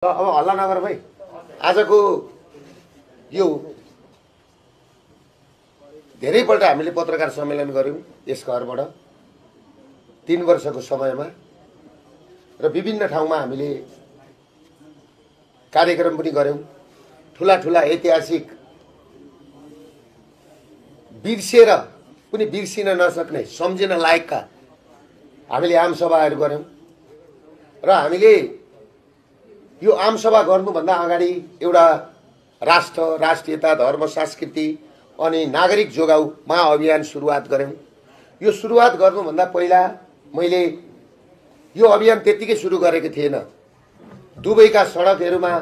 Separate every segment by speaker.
Speaker 1: अब हल्ला नगर भाइ। आजको यो धेरैपल्ट हामीले पत्रकार सम्मेलन गर्यौं यस घरबाट 3 वर्षको समयमा र विभिन्न ठाउँमा हामीले कार्यक्रम पनि गर्यौं। ठूला ठूला ऐतिहासिक बिर्सेर पनि बिर्सिन नसक्ने सम्झिन लायकका हामीले आमसभाहरू गर्यौं र हामीले यो आमसभा गर्नुभन्दा अगाडि एउटा राष्ट्र, राष्ट्रियता, धर्म, संस्कृति अनि नागरिक जोगाऊ महाअभियान सुरुवात गर्यौं। यो सुरुवात गर्नुभन्दा पहिला मैले यो अभियान त्यतिकै सुरु गरेको थिएन। दुबईका सडकहरूमा,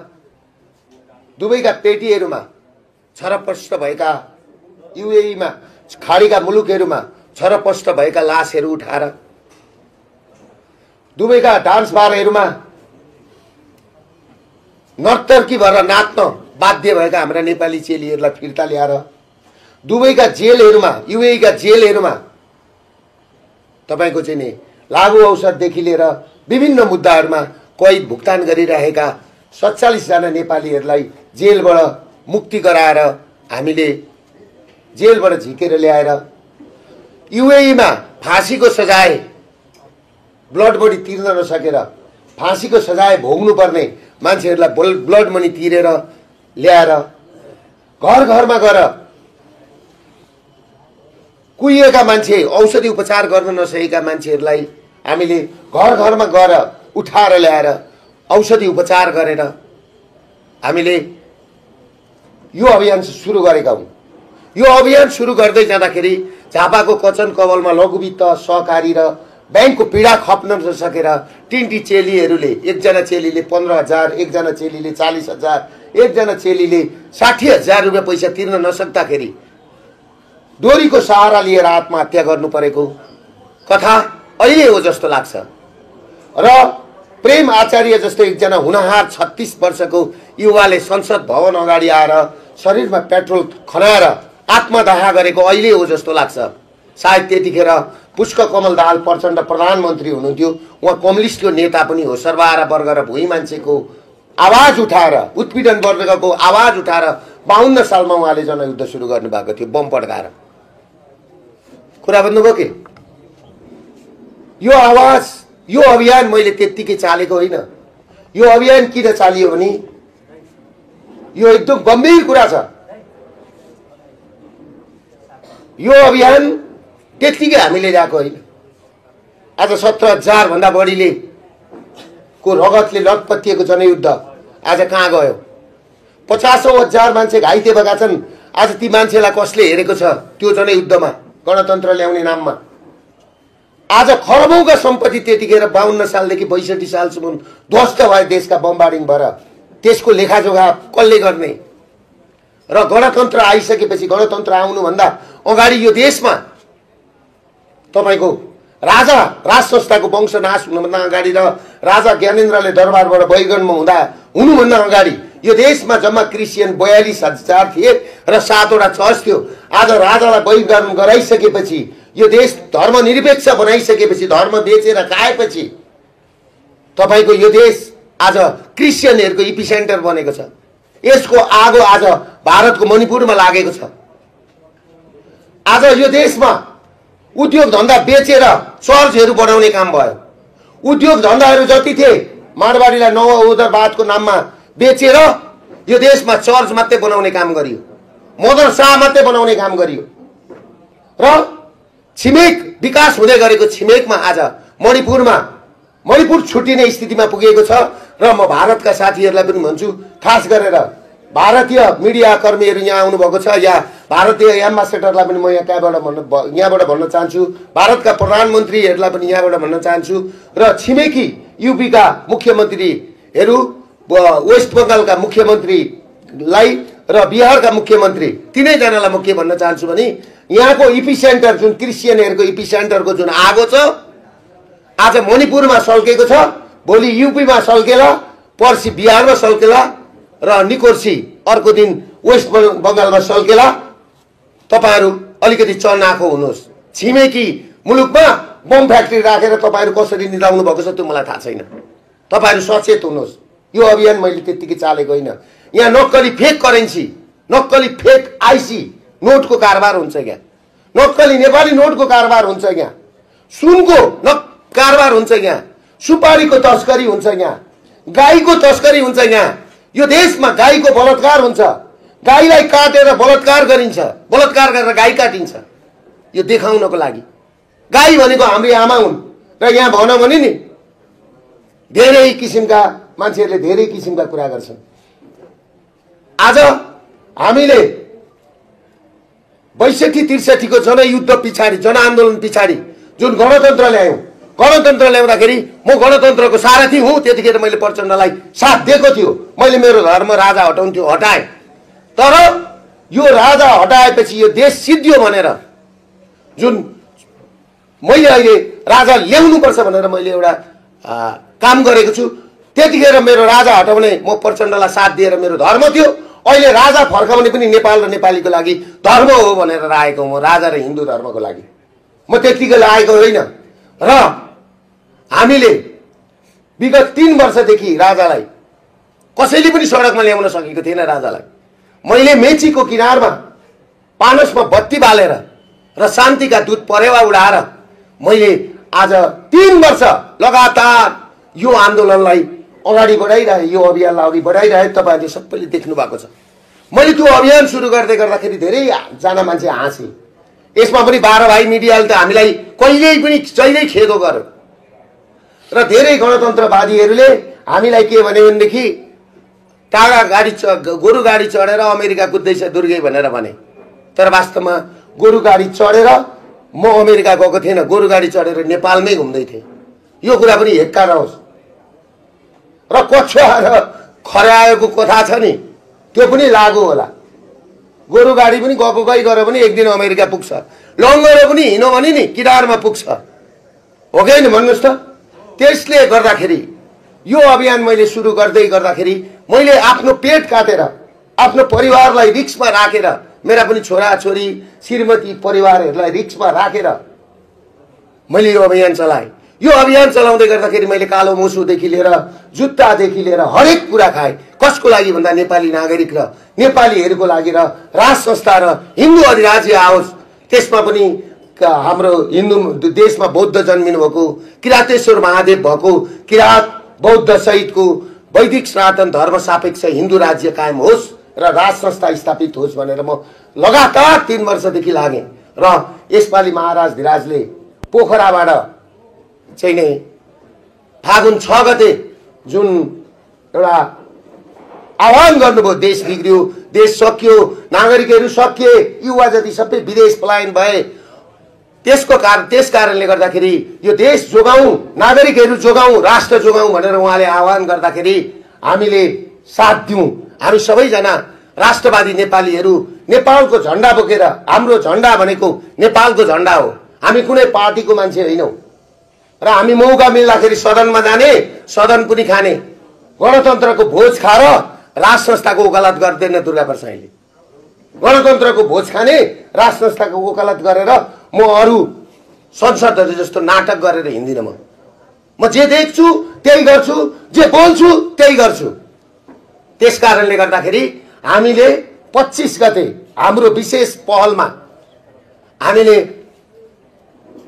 Speaker 1: दुबईका पेटीहरूमा छरपष्ट भएका, युएईमा खाडीका मुलुकहरूमा छरपष्ट भएका लासहरू उठाएर, दुबईका डान्स बारहरूमा नर्तकी भएर नाच्न बाध्य भएका हाम्रा नेपाली चेलीहरूलाई फिर्ता ल्याएर, दुबईका जेलहरूमा, युएईका जेलहरूमा तपाईको चाहिँ नि लागू औषधदेखि लिएर विभिन्न मुद्दाहरूमा कैद भुक्तान गरिरहेका 47 जना नेपालीहरूलाई जेलबाट मुक्ति गराएर हामीले जेलबाट झिकेर ल्याएर, युएईमा फाँसीको सजाय ब्लड मनी तिर्न नसकेर फाँसीको सजाय भोग्नु पर्ने मान्छेहरूलाई ब्लड मनी तिरेर ल्याएर, घर घरमा गएर कुहिएका मान्छे, औषधि उपचार गर्न नसकेका मान्छेहरूलाई हामीले घर घरमा गएर उठाएर ल्याएर औषधि उपचार गरेर हामीले यो अभियान सुरु गरेका हौं। यो अभियान सुरु गर्दै जाँदाखेरि झापाको कचन कवलमा लघुवित्त सहकारी र बैंकको पीडा खप्न नसकेर टिन्टी चेलीहरूले, एकजना चेलीले 15,000, एकजना चेलीले 40,000, एकजना चेलीले 60,000 रुपैयाँ पैसा तिर्न नसक्दाखेरि डोरीको सहारा लिएर आत्महत्या गर्नु परेको कथा अहिले हो जस्तो लाग्छ। र प्रेम आचार्य जस्तो एकजना हुनहार 36 वर्षको युवाले संसद भवन अगाडि आएर शरीरमा पेट्रोल खनाएर आत्मदाह गरेको अहिले हो जस्तो लाग्छ। सायद त्यतिखेर पुष्प कमल दाहाल प्रचण्ड प्रधानमन्त्री हुनुहुन्थ्यो। उहाँ कम्युनिस्टको नेता पनि हो। सर्वहारा वर्ग र भुइँ मान्छेको आवाज उठाएर, उत्पीडन वर्गको आवाज उठाएर 52 सालमा उहाँले जनयुद्ध सुरु गर्नुभएको थियो बम पड्काएर। कुरा बुझ्नुभयो के? यो आवाज, यो अभियान मैले त्यतिकै चालेको होइन। यो अभियान किन चालियो भने यो एकदम गम्भीर कुरा छ। यो अभियान त्यतिकै हामीले ल्याएको होइन। आज 17,000 भन्दा बढीले को रगतले लटपटिएको जनयुद्ध आज कहाँ गयो? 50,000 मान्छे घाइते भएका छन्। आज ती मान्छेलाई कसले हेरेको छ त्यो जनयुद्धमा, गणतन्त्र ल्याउने नाममा? आज खरबौंका सम्पत्ति त्यतिखेर 52 सालदेखि 62 सालसम्म ध्वस्त भयो देशका बमबार्डिङ भएर। त्यसको लेखाजोखा कसले गर्ने? र गणतन्त्र आइसकेपछि, गणतन्त्र आउनुभन्दा अगाडि यो देशमा तपाईको राजा राज संस्थाको वंशनाश हुनुभन्दा अगाडि र राजा ज्ञानेन्द्रले दरबारबाट बहिगमन हुनुभन्दा अगाडि यो देशमा जम्मा क्रिस्चियन 42,000 थिए र 7वटा चर्च थियो। आज राजालाई बहिगमन गराइसकेपछि, यो देश धर्मनिरपेक्ष बनाइसकेपछि, धर्म बेचेर खाएपछि तपाईको यो देश आज क्रिस्चियनहरूको इपिसेन्टर बनेको छ। यसको आगो आज भारतको मणिपुरमा लागेको छ। आज यो देशमा उद्योग धन्दा बेचेर चर्चहरू बनाउने काम भयो। उद्योग धन्दाहरू जति थिए मारवाडीलाई नवउदारवादको नाममा बेचेर यो देशमा चर्च मात्रै बनाउने काम गरियो, मदरसा मात्रै बनाउने काम गरियो। र छिमेक विकास हुँदै गरेको छिमेकमा आज मणिपुर छुट्टिने स्थितिमा पुगेको छ। र म भारतका साथीहरूलाई पनि भन्छु, खास गरेर भारतीय मिडिया कर्मीहरू यहाँ आउनुभएको छ, या भारतीय एम्बासेडरलाई पनि म यहाँबाट भन्न चाहन्छु, भारतका प्रधानमन्त्रीहरूलाई पनि यहाँबाट भन्न चाहन्छु, र छिमेकी यूपीका मुख्यमन्त्रीहरू, वेस्ट बंगालका मुख्यमन्त्रीलाई र बिहारका मुख्यमन्त्री, तीनैजनालाई म के भन्न चाहन्छु भने यहाँको इपिसेन्टर, जुन क्रिस्चियनहरूको इपिसेन्टरको जुन आगो छ, आज मणिपुरमा सल्केको छ, भोलि युपीमा सल्केला, पर्सि बिहारमा सल्केला र निकोर्सी अर्को दिन वेस्ट बंगालमा सल्केला। तपाईहरु अलिकति चनाखो हुनुहोस्। छिमेकी मुलुकमा बम फ्याक्ट्री राखेर तपाईहरु कसरी निदाउनु भएको छ त्यो मलाई थाहा छैन। तपाईहरु सचेत हुनुहोस्। यो अभियान मैले त्यतिकै चालेको होइन। यहाँ नक्कली फेक करेन्सी, नक्कली फेक आइसी नोटको कारोबार हुन्छ यहाँ, नक्कली नेपाली नोटको कारोबार हुन्छ यहाँ, सुनको कारोबार हुन्छ यहाँ, सुपारीको तस्करी हुन्छ यहाँ, गाईको तस्करी हुन्छ यहाँ। यो देशमा गाईको बलात्कार हुन्छ, गाईलाई काटेर बलात्कार गरिन्छ, बलात्कार गरेर गाई काटिन्छ। यो देखाउनको लागि गाई भनेको हाम्रो आमा हुन्। र यहाँ भनौँ भने नि धेरै किसिमका मान्छेहरूले धेरै किसिमका कुरा गर्छन्। आज हामीले 62-63 को जनयुद्ध पछाडि, जनआन्दोलन पछाडि जुन गणतन्त्र ल्यायौँ, गणतन्त्र ल्याउँदाखेरि म गणतन्त्रको सारथी हुँ। त्यतिखेर मैले प्रचण्डलाई साथ दिएको थियो। मैले मेरो धर्म राजा हटाउँथ्यो, हटाएँ। तर यो राजा हटाएपछि यो देश सिद्धियो भनेर जुन मैले अहिले राजा ल्याउनुपर्छ भनेर मैले एउटा काम गरेको छु। त्यतिखेर मेरो राजा हटाउने म प्रचण्डलाई साथ दिएर मेरो धर्म थियो। अहिले राजा फर्काउने पनि नेपाल र नेपालीको लागि धर्म हो भनेर आएको म, राजा र हिन्दू धर्मको लागि। म त्यतिकै आएको होइन। र हामीले विगत 3 वर्षदेखि राजालाई कसैले पनि सडकमा ल्याउन सकेको थिएन। राजालाई मैले मेचीको किनारमा पानसमा बत्ती बालेर र शान्तिका दूत परेवा उडाएर मैले आज 3 वर्ष लगातार यो आन्दोलनलाई अगाडि बढाइरहे, यो अभियानलाई अघि बढाइरहे। तपाईहरुले सबैले देख्नु भएको छ। मैले त्यो अभियान सुरु गर्दै गर्दाखेरि धेरै जना मान्छे हाँसे। यसमा पनि 12 भाइ मिडियाले त हामीलाई कहिल्यै पनि जहिल्यै खेदो गर्यो र धेरै गणतन्त्रवादीहरूले हामीलाई के भने भनेदेखि टाढा गाडी गोरु गाडी चढेर अमेरिका कुद्दैछ दुर्गे भनेर भने। तर वास्तवमा गोरु गाडी चढेर म अमेरिका गएको थिएन, गोरु गाडी चढेर नेपालमै घुम्दै थिएँ। यो कुरा पनि हेक्का रहोस्। र कछुवा र खर्याएको कथा छ नि, त्यो पनि लागू होला। गोरु गाडी पनि गएको गई गरे पनि एक दिन अमेरिका पुग्छ, लङ्गरो पनि हिँड्यो भने नि किनारमा पुग्छ, हो कि हैन भन्नुस् त। त्यसले गर्दाखेरि यो अभियान मैले सुरु गर्दै गर्दाखेरि मैले आफ्नो पेट काटेर, आफ्नो परिवारलाई रिस्कमा राखेर, मेरा पनि छोरा छोरी श्रीमती परिवारहरूलाई रिस्कमा राखेर मैले यो अभियान चलाएँ। यो अभियान चलाउँदै गर्दाखेरि मैले कालो मुसुदेखि लिएर जुत्तादेखि लिएर हरेक कुरा खाएँ। कसको लागि भन्दा नेपाली नागरिक र नेपालीहरूको लागि र राज संस्था र हिन्दू अधिराज्य आओस्। त्यसमा पनि हाम्रो हिन्दू देशमा बौद्ध जन्मिनु भएको, किरातेश्वर महादेव भएको, किरात बौद्ध सहितको वैदिक सनातन धर्म सापेक्ष हिन्दू राज्य कायम होस् र राज संस्था स्थापित होस् भनेर म लगातार 3 वर्षदेखि लागेँ। र यसपालि महाराज धिराजले पोखराबाट चाहिँ नै फागुन 6 गते जुन एउटा आह्वान गर्नुभयो, देश बिग्रियो, देश सकियो, नागरिकहरू सकिए, युवा जति सबै विदेश पलायन भए, त्यस कारणले गर्दाखेरि यो देश जोगाउँ, नागरिकहरू जोगाउँ, राष्ट्र जोगाउँ भनेर उहाँले आह्वान गर्दाखेरि हामीले साथ दियौँ। हामी सबैजना राष्ट्रवादी नेपालीहरू नेपालको झण्डा बोकेर, हाम्रो झण्डा भनेको नेपालको झण्डा हो। हामी कुनै पार्टीको मान्छे होइनौँ। र हामी मौका मिल्दाखेरि सदनमा जाने, सदन पनि खाने, गणतन्त्रको भोज खाएर राज संस्थाको वकालत गर्दैन दुर्गा प्रसाईले। गणतन्त्रको भोज खाने, राज संस्थाको वकालत गरेर म अरू संसदहरू जस्तो नाटक गरेर हिँड्दिनँ। म जे देख्छु त्यही गर्छु, जे बोल्छु त्यही गर्छु। त्यस कारणले गर्दाखेरि हामीले 25 गते हाम्रो विशेष पहलमा हामीले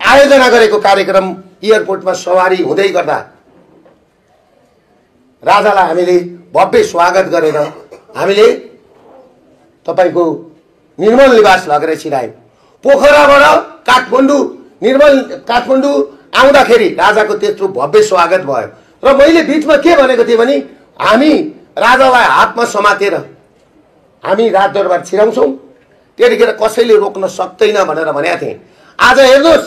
Speaker 1: आयोजना गरेको कार्यक्रम एयरपोर्टमा सवारी हुँदै गर्दा राजालाई हामीले भव्य स्वागत गरेर हामीले तपाईको निर्मल निवास लगेर छिरायौँ। पोखराबाट काठमाडौँ आउँदाखेरि राजाको त्यत्रो भव्य स्वागत भयो। र मैले बीचमा के भनेको थिएँ भने हामी राजालाई हातमा समातेर हामी राजदरबार छिराउँछौँ, त्यतिखेर कसैले रोक्न सक्दैन भनेर भनेको थिएँ। आज हेर्नुहोस्,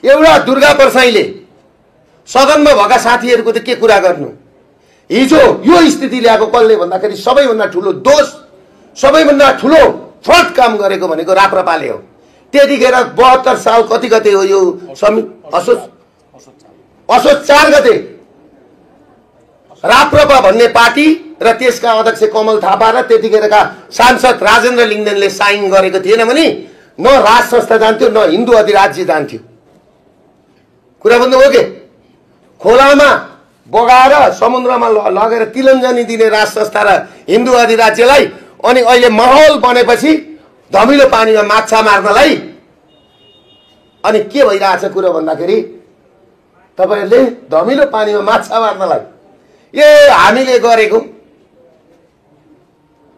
Speaker 1: एउटा दुर्गा प्रसाईले सदनमा भएका साथीहरूको त के कुरा गर्नु। हिजो यो स्थिति ल्याएको कसले भन्दाखेरि सबैभन्दा ठुलो दोष, सबैभन्दा ठुलो फ्रड काम गरेको भनेको राप्रपाले हो। त्यतिखेर 72 साल कति गते हो यो असोज 4 गते राप्रपा भन्ने पार्टी र त्यसका अध्यक्ष कमल थापा र त्यतिखेरका सांसद राजेन्द्र लिङ्गदेनले साइन गरेको थिएन भने न राज संस्था जान्थ्यो, न हिन्दू अधिराज्य जान्थ्यो। कुरा भन्नु हो के? खोलामा बगाएर समुद्रमा लगेर तिलञ्जनी दिने राज संस्था र हिन्दू अधिराज्यलाई अनि अहिले माहौल बनेपछि धमिलो पानीमा माछा मार्नलाई अनि के भइरहेछ कुरो भन्दाखेरि तपाईहरुले धमिलो पानीमा माछा मार्नलाई हामीले गरेको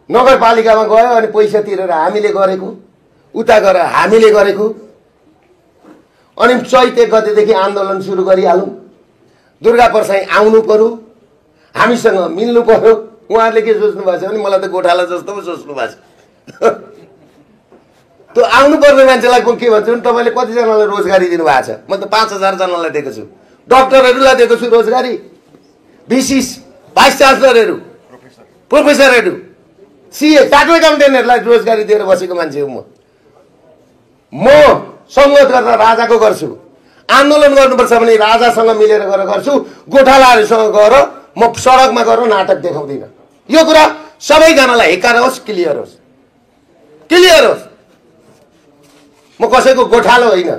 Speaker 1: नगरपालिकामा गयो अनि पैसा तिरेर हामीले गरेको उता गएर हामीले गरेको अनि चैते गतेदेखि आन्दोलन सुरु गरिहालौं दुर्गा प्रसाई आउनु पर्यो हामीसँग मिल्नु पर्यो उहाँहरूले के सोच्नु भएको छ भने मलाई त गोठाला जस्तो पो सोच्नु भएको छ त्यो आउनु पर्ने मान्छेलाई म के भन्छु भने तपाईले कति जनालाई रोजगारी दिनु भएको छ म त 5000 जनालाई दिएको छु डाक्टरहरुलाई दिएको छु रोजगारी भिसी भाइस च्यान्सलरहरु प्रोफेसरहरु सीए चार्टर्ड एकाउन्टेन्टहरुलाई रोजगारी दिएर बसेको मान्छे हो म संगत गरेर राजाको गर्छु आन्दोलन गर्नुपर्छ भने राजासँग मिलेर गरेर गर्छु गोठालाहरुसँग गएर म सडकमा गएर नाटक देखाउँदिन यो कुरा सबैजनालाई हेकार होस् क्लियर होस् म कसैको गोठालो होइन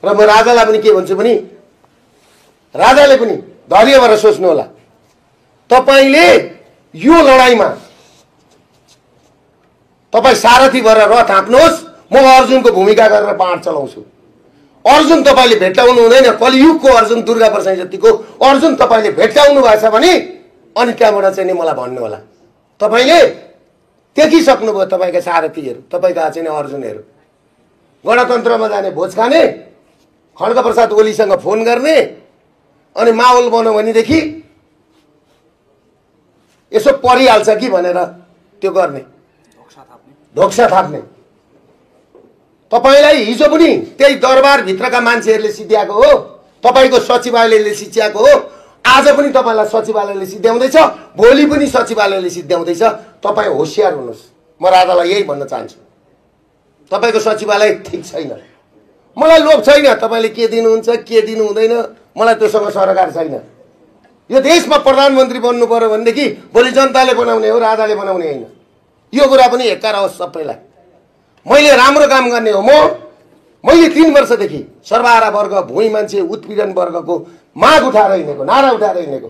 Speaker 1: र म राजालाई पनि के भन्छु भने राजाले पनि धैर्य भएर सोच्नु होला तपाईले यो लडाईमा तपाई सारथी भएर रथ हाँक्नुहोस् म अर्जुनको भूमिका गरेर बाण चलाउँछु अर्जुन तपाईले भेट्टाउनु हुँदैन कलियुगको अर्जुन दुर्गा प्रसाई जतिको अर्जुन तपाईले भेट्टाउनु भएको छ भने अनि त्यहाँबाट चाहिँ नि मलाई भन्नु होला तपाईले देखिसक्नु भयो तपाईका सारथीहरु तपाईका चाहिँ अर्जुनहरु गणतन्त्रमा जाने भोज खाने खड्गप्रसाद ओलीसँग फोन गर्ने अनि माहौल बनाउ भनेदेखि यसो परिहाल्छ कि भनेर त्यो गर्ने ढोक्सा थाप्ने तपाईलाई हिजो पनि त्यही दरबार भित्रका मान्छेहरुले सिध्याएको हो तपाईको सचिवालयले सिध्याएको हो आज पनि तपाईलाई सचिवालयले सिध्याउँदैछ भोलि पनि सचिवालयले सिध्याउँदैछ तपाई होशियार हुनुस् म राजालाई यही भन्न चाहन्छु तपाईको सचिवालय ठीक छैन मलाई लोभ छैन तपाईले के दिनुहुन्छ के दिनु हुँदैन मलाई त्योसँग सरकार छैन यो देशमा प्रधानमन्त्री बन्नु पर्यो भनेदेखि भोलि जनताले बनाउने हो राजाले बनाउने हैन यो कुरा पनि हेक्कार होस् सबैलाई मैले राम्रो काम गर्ने हो मैले 3 वर्षदेखि सर्वहारा वर्ग भुइँ मान्छे उत्पीडन वर्गको माग उठाएर हिँडेको नारा उठाएर हिँडेको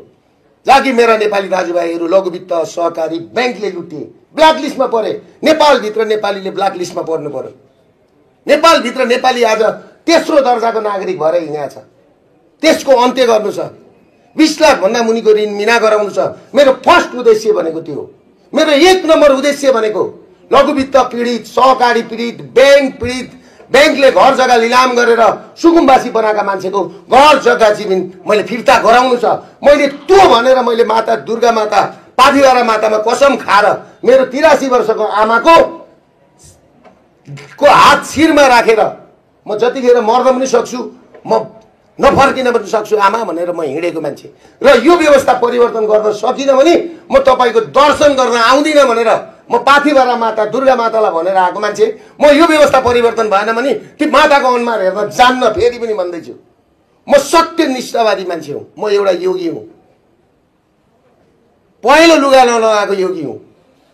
Speaker 1: जाकी मेरा नेपाली दाजुभाइहरु लघुवित्त सहकारी बैंकले लुटे ब्ल्याक लिस्टमा परे नेपाल भित्र नेपालीले ब्ल्याक लिस्टमा पर्नु पर्यो नेपाल भित्र नेपाली आज तेस्रो दर्जाको नागरिक भएर हिँडेछ त्यसको अन्त्य गर्नु छ 20 लाख भन्दा मुनिको ऋण मिना गराउनु छ मेरो फर्स्ट उद्देश्य भनेको त्यो हो मेरो 1 नम्बर उद्देश्य भनेको लघुवित्त पीडित सहकारी पीडित बैंक पीडित बैंकले घर जग्गा लिलाम गरेर सुकुम्बासी बनाएका मान्छेको घर जग्गा जमिन मैले फिर्ता गराउनु छ मैले त्यो भनेर मैले माता दुर्गा माता पाथिभरा मातामा कसम खाएर मेरो 83 वर्षको आमाको हात शिरमा राखेर म जतिखेर मर्न पनि सक्छु म नफर्किन पनि सक्छु आमा भनेर म हिँडेको मान्छे र यो व्यवस्था परिवर्तन गर्न सकिन भने म तपाईको दर्शन गर्न आउँदिन भनेर म पाथिभरा माता दुर्गा मातालाई भनेर आएको मान्छे म यो व्यवस्था परिवर्तन भएन भने ती माताको अनुहार हेर्न जान्न फेरि पनि भन्दै छु म सत्यनिष्ठवादी मान्छे हुँ म एउटा योगी हुँ पहिलो लुगा नलगाएको योगी हुँ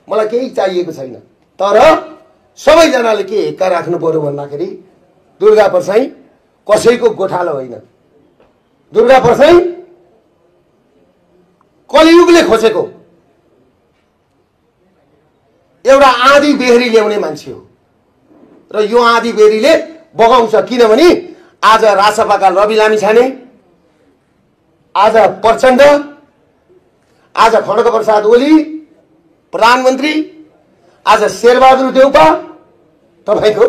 Speaker 1: मलाई केही चाहिएको छैन तर सबैजनाले के हेक्का राख्नु पर्यो भन्दाखेरि दुर्गा प्रसाई कसैको गोठालो होइन दुर्गा प्रसाई कलियुगले खोजेको एउटा आधी बेहरी ल्याउने मान्छे हो र यो आधी बेहरीले बगाउँछ किनभने आज रासपाका रवि लामिछाने आज प्रचण्ड आज खड्गप्रसाद ओली प्रधानमन्त्री आज शेरबहादुर देउपा तपाईको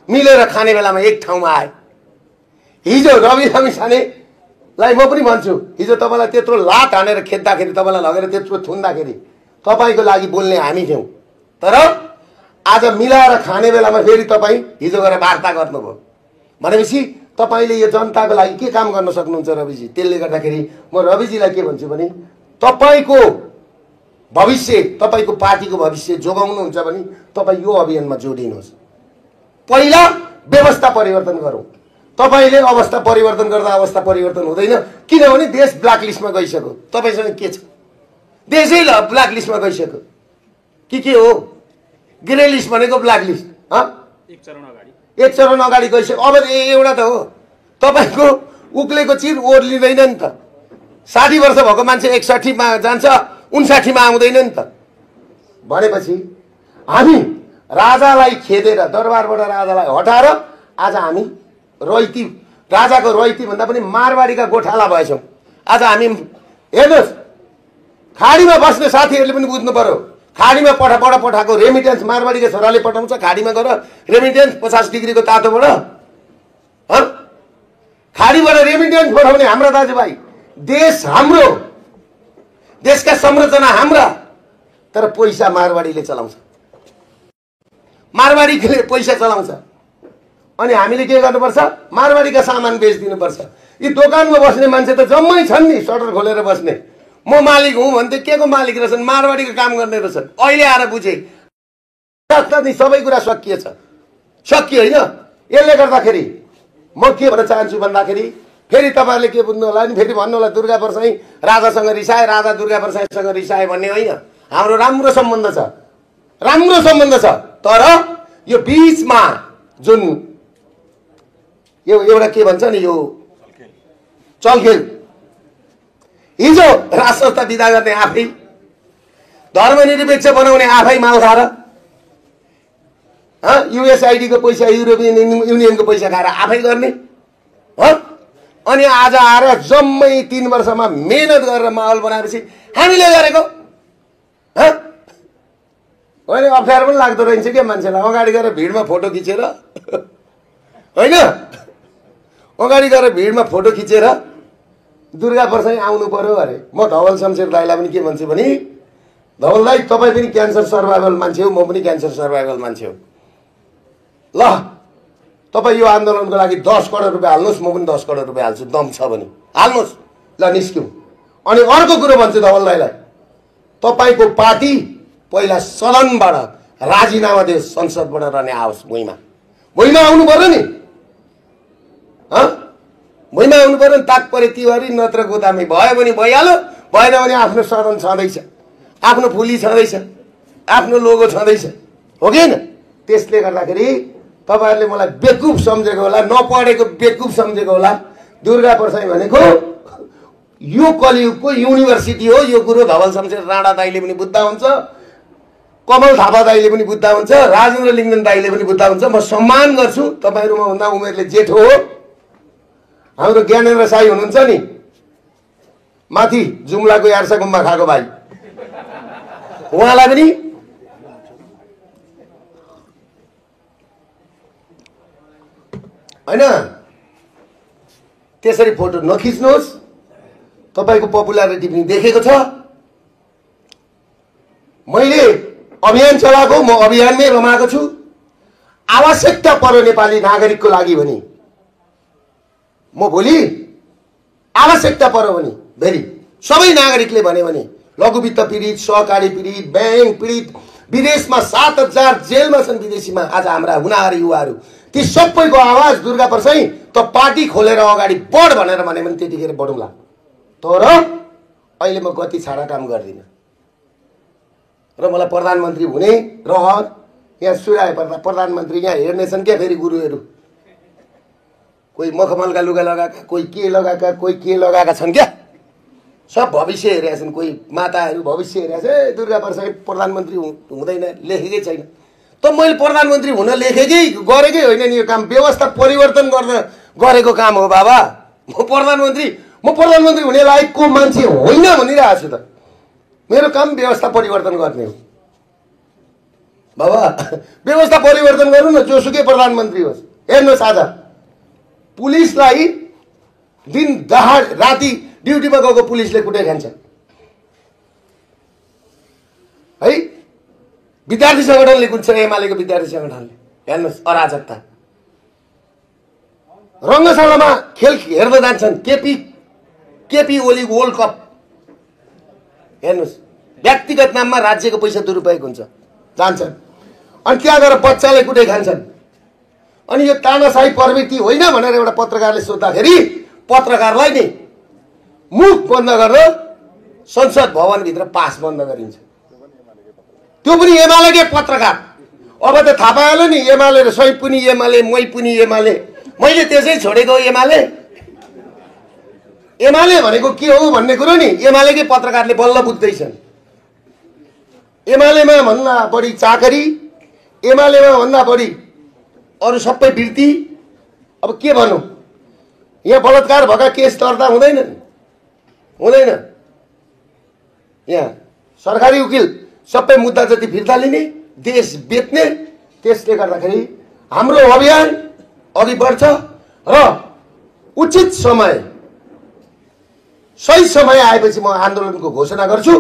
Speaker 1: मिलेर खाने बेलामा एक ठाउँमा आए हिजो रवि लामिछानेलाई म पनि भन्छु हिजो तपाईलाई त्यत्रो लात हानेर खेद्दाखेरि तपाईलाई लगेर त्यत्रो थुन्दाखेरि तपाईको लागि बोल्ने हामी थियौं तर आज मिलाएर खाने बेलामा फेरि तपाई हिजो गएर वार्ता गर्नुभयो भनेपछि तपाईले यो जनताको लागि के काम गर्न सक्नुहुन्छ रविजी त्यसले गर्दाखेरि म रविजीलाई के भन्छु भने तपाईको भविष्य तपाईको पार्टीको भविष्य जोगाउनुहुन्छ भने तपाई यो अभियानमा जोडिनुहोस् पहिला व्यवस्था परिवर्तन गरौं तपाईले अवस्था परिवर्तन गर्दा अवस्था परिवर्तन हुँदैन किनभने देश ब्ल्याक लिस्टमा गइसक्यो तपाईसँग के छ देशै ब्ल्याक लिस्टमा गइसक्यो के हो ग्रे लिस्ट भनेको ब्ल्याक लिस्ट एक चरण अगाडि गइसक्यो अब एउटा त हो तपाईको उक्लेको चिर ओर्लिदैन नि त 60 वर्ष भएको मान्छे 61 मा जान्छ, 59 मा आउँदैन नि त। भनेपछि हामी राजालाई खेदेर दरबारबाट राजालाई हटाएर आज हामी रैती, राजाको रैती भन्दा पनि मारवाडीका गोठाला भएछौँ। आज हामी हेर्नुहोस्, खाडीमा बस्ने साथीहरूले पनि बुझ्नु पर्यो। खाडीमा पठाएको रेमिटेन्स मारवाडीको छोराले पठाउँछ, खाडीमा गएर रेमिटेन्स 50 डिग्रीको तातोबाट। खाडीबाट रेमिटेन्स पठाउने हाम्रा दाजुभाइ, देश हाम्रो, देशका संरचना हाम्रा, तर पैसा मारवाडीले चलाउँछ, मारवाडीले पैसा चलाउँछ। अनि हामीले के गर्नुपर्छ? मारवाडीका सामान बेचिदिनुपर्छ। यी दोकानमा बस्ने मान्छे त जम्मै छन् नि सटर खोलेर बस्ने। म मालिक हुँ भन्थे के को मालिक रहेछन्? मारवाडीको काम गर्ने रहेछन्। अहिले आएर बुझे सबै कुरा सकिएछ, सकियो होइन? यसले गर्दाखेरि म के भन्न चाहन्छु भन्दाखेरि, फेरि तपाईँहरूले के बुझ्नु होला नि, फेरि भन्नु होला दुर्गा परसाई राजासँग रिसाए, राजा दुर्गा परसाईसँग रिसाए भन्ने होइन। हाम्रो राम्रो सम्बन्ध छ, राम्रो सम्बन्ध छ। तर यो बीचमा जुन यो एउटा के भन्छ नि, यो चलखेल, हिजो राष्ट्रसत्ता विदा गर्ने आफै, धर्मनिरपेक्ष बनाउने आफै माल खाएर, युएसआइडी को पैसा, युरोपियन युनियनको पैसा खाएर आफै गर्ने, अनि आज आएर जम्मै 3 वर्षमा मेहनत गरेर माहौल बनाएपछि हामीले गरेको होइन। अप्ठ्यारो पनि लाग्दो रहेछ क्या मान्छेलाई। अगाडि गएर भिडमा फोटो खिचेर होइन, अगाडि गएर भिडमा फोटो खिचेर दुर्गा परसाई आउनु पर्यो अरे। म धवल शमशेर दाइलाई पनि के भन्छु भने, धवल दाइ तपाईँ पनि क्यान्सर सर्भाइभल मान्छे हो, म पनि क्यान्सर सर्भाइभल मान्छे हो। ल तपाईँ यो आन्दोलनको लागि 10 करोड रुपियाँ हाल्नुहोस्, म पनि 10 करोड रुपियाँ हाल्छु, दम छ भने हाल्नुहोस्। ल निस्क्यौँ। अनि अर्को कुरो भन्छु धवल दाइलाई, तपाईँको पार्टी पहिला सदनबाट राजीनामा दे, संसदबाट रहने आओस्, भुइँमा आउनु पर्यो नि, भुइँमा आउनु पर्यो नि। तात्पर्य तिवारी नत्र गोदामी भयो भने भइहाल्यो, भएन भने आफ्नो सदन छँदैछ, आफ्नो फुली छँदैछ, आफ्नो लोगो छँदैछ, हो कि होइन? त्यसले गर्दाखेरि तपाईँहरूले मलाई बेकुफ सम्झेको होला, नपढेको बेकुफ सम्झेको होला। दुर्गा परसाई भनेको यो कलियुगको युनिभर्सिटी हो। यो कुरो धवल शमशेर राणा दाइले पनि बुझ्दा हुन्छ, कमल थापा दाइले पनि बुझ्दा हुन्छ, राजेन्द्र लिङ्गदेन दाइले पनि बुझ्दा हुन्छ। म सम्मान गर्छु, तपाईँहरूमा भन्दा उमेरले जेठो हो। हाम्रो ज्ञानेन्द्र साई हुनुहुन्छ नि माथि जुम्लाको यार्सा गुम्बा खाएको भाइ, उहाँलाई पनि होइन त्यसरी फोटो नखिच्नुहोस्। तपाईँको पपुलारिटी पनि देखेको छ। मैले अभियान चलाएको, म अभियानमै रमाएको छु। आवश्यकता पर्यो नेपाली नागरिकको लागि भने, म भोलि आवश्यकता पर्यो भने फेरि सबै नागरिकले भन्यो भने, लघुवित्त पीडित, सहकारी पीडित, ब्याङ्क पीडित, विदेशमा 7000 जेलमा छन् विदेशीमा आज हाम्रा हुनाहारी युवाहरू, ती सबैको आवाज दुर्गा परसाई त पार्टी खोलेर अगाडि बढ भनेर भन्यो भने त्यतिखेर बढौँला। तर अहिले म गति छाडा काम गर्दिनँ र मलाई प्रधानमन्त्री हुने रहर यहाँ सुराए पर्दा प्रधानमन्त्री यहाँ हेर्नेछन् क्या फेरि गुरुहरू, कोही मखमलका लुगा लगाएका, कोही के लगाएका, कोही के लगाएका छन् क्या, सब भविष्य हेरेका छन्। कोही माताहरू भविष्य हेरेका छ, दुर्गा परसाई प्रधानमन्त्री हुँदैन, लेखेकै छैन। त मैले प्रधानमन्त्री हुन लेखेकै गरेकै होइन नि, यो काम व्यवस्था परिवर्तन गरेको काम हो बाबा। म प्रधानमन्त्री हुने लायकको मान्छे होइन भनिरहेको छु त। मेरो काम व्यवस्था परिवर्तन गर्ने हो बाबा। व्यवस्था परिवर्तन गर्नु न, जोसुकै प्रधानमन्त्री होस्। हेर्नुहोस् आज पुलिसलाई दिन दहाड राति ड्युटीमा गएको पुलिसले कुटाइ खान्छ है। विद्यार्थी संगठनले कुट्छ, एमालेको विद्यार्थी संगठनले। हेर्नुहोस् अराजकता। रङ्गशालामा खेल हेर्न जान्छन्, केपी ओली वर्ल्ड कप हेर्नुहोस्, व्यक्तिगत नाममा राज्यको पैसा दुरुपयोग हुन्छ, जान्छन् अनि त्यहाँ गएर बच्चाले कुटाइ खान्छन्। अनि यो तानाशाही प्रवृत्ति होइन भनेर एउटा पत्रकारले सोद्धाखेरि पत्रकारलाई नि मुख बन्द गरेर संसद भवनभित्र पास बन्द गरिन्छ। त्यो पनि एमालेकै पत्रकार। अब त थाहा पाइहाल्यो नि, एमाले र सही पनि एमाले, मै पनि एमाले, मैले त्यसै छोडेको एमाले। एमाले भनेको के हो भन्ने कुरो नि एमालेकै पत्रकारले बल्ल बुझ्दैछन्। एमालेमा भन्दा बढी चाकरी, एमालेमा भन्दा बढी अरू सबै वृत्ति। अब के भनौँ, यहाँ बलात्कार भएका केस दर्ता हुँदैन। यहाँ सरकारी वकिल सबै मुद्दा जति फिर्ता लिने, देश बेच्ने। त्यसले गर्दाखेरि हाम्रो अभियान अघि बढ्छ र उचित समय, सही समय आएपछि म आन्दोलनको घोषणा गर्छु।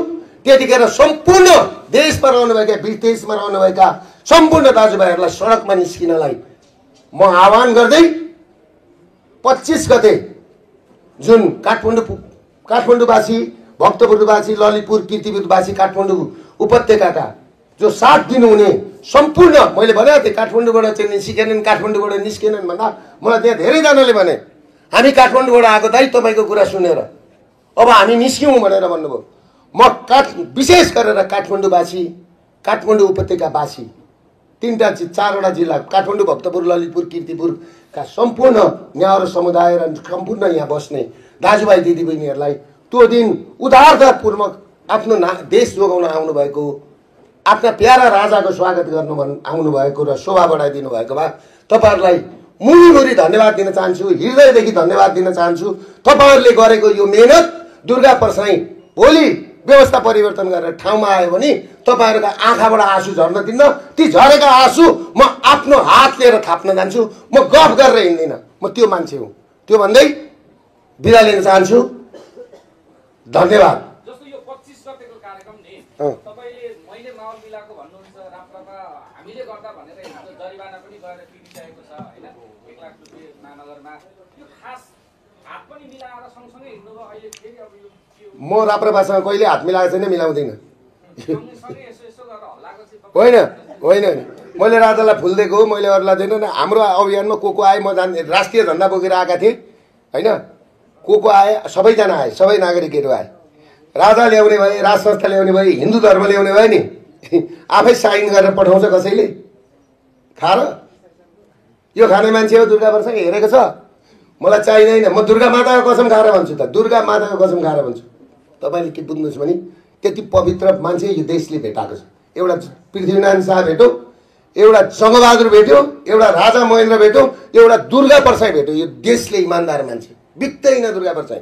Speaker 1: त्यतिखेर सम्पूर्ण देशमा रहनुभएका, विदेशमा रहनुभएका सम्पूर्ण दाजुभाइहरूलाई सडकमा निस्किनलाई म आह्वान गर्दै 25 गते जुन काठमाडौँवासी, भक्तपुरवासी, ललितपुर, कीर्तिपुरवासी, काठमाडौँ उपत्यकाका जो 7 दिन हुने सम्पूर्ण, मैले भनेको थिएँ काठमाडौँबाट चाहिँ निस्केनन्, काठमाडौँबाट निस्केनन् भन्दा मलाई त्यहाँ धेरैजनाले भने हामी काठमाडौँबाट आएको दाइ तपाईँको कुरा सुनेर अब हामी निस्क्यौँ भनेर भन्नुभयो। म विशेष गरेर काठमाडौँवासी, काठमाडौँ उपत्यकावासी, 4वटा जिल्ला काठमाडौँ, भक्तपुर, ललितपुर, कीर्तिपुरका सम्पूर्ण न्याउरो समुदाय र सम्पूर्ण यहाँ बस्ने दाजुभाइ दिदीबहिनीहरूलाई त्यो दिन उदारतापूर्वक आफ्नो देश जोगाउन आउनुभएको, आफ्ना प्यारा राजाको स्वागत गर्नु आउनुभएको र शोभा बढाइदिनु भएको भए तपाईँहरूलाई मुरीमुरी धन्यवाद दिन चाहन्छु, हृदयदेखि धन्यवाद दिन चाहन्छु। तपाईँहरूले गरेको यो मेहनत दुर्गा परसाई भोलि व्यवस्था परिवर्तन गरेर ठाउँमा आयो भने तपाईँहरूका आँखाबाट आँसु झर्न दिन्न। ती झरेका आँसु म आफ्नो हात लिएर थाप्न जान्छु। म गफ गरेर हिँड्दिनँ, म त्यो मान्छे हुँ। त्यो भन्दै बिदा लिन चाहन्छु। धन्यवाद।
Speaker 2: जस्तो यो 25 गतेको कार्यक्रम नि तपाईले मैले माहौल मिलाएको भन्नुहुन्छ, राप्रपा हामीले गर्दा भनेर हिजो जरिवाना पनि गरेर तिरिसकेको छ हैन, 1 लाख रुपैयाँ महानगरमा। यो खास हात पनि मिलाएर सँगसँगै हिँड्नुभयो। अहिले फेरि अब यो
Speaker 1: म राप्रपासँग कहिले हात मिलाएको छैन, मिलाउँदिनँ।
Speaker 2: सँगसँगै यसो गरेर हल्लाको
Speaker 1: होइन होइन मैले राजालाई फुल दिएको, मैले अरूलाई दिएन। हाम्रो अभियानमा को आए म जान्ने, राष्ट्रिय झन्डा बोकेर आएका थिएँ होइन। को आए, सबैजना आए, सबै नागरिकहरू आए। राजा ल्याउने भए, राज संस्था ल्याउने भए, हिन्दू धर्म ल्याउने भए नि आफै साइन गरेर पठाउँछ कसैले खाएर। यो खाने मान्छे हो दुर्गा परसाई, हेरेको छ। मलाई चाहिँदैन। म दुर्गा माताको कसम खाएर भन्छु त, दुर्गा माताको कसम खाएर भन्छु। तपाईँले के बुझ्नुहोस् भने त्यति पवित्र मान्छे यो देशले भेटाएको छ। एउटा पृथ्वीनारायण शाह भेट्यो, एउटा जङ्गबहादुर भेट्यो, एउटा राजा महेन्द्र भेट्यो, एउटा दुर्गा परसाई भेट्यो। यो देशले इमान्दार मान्छे बित्दैन दुर्गा परसाई।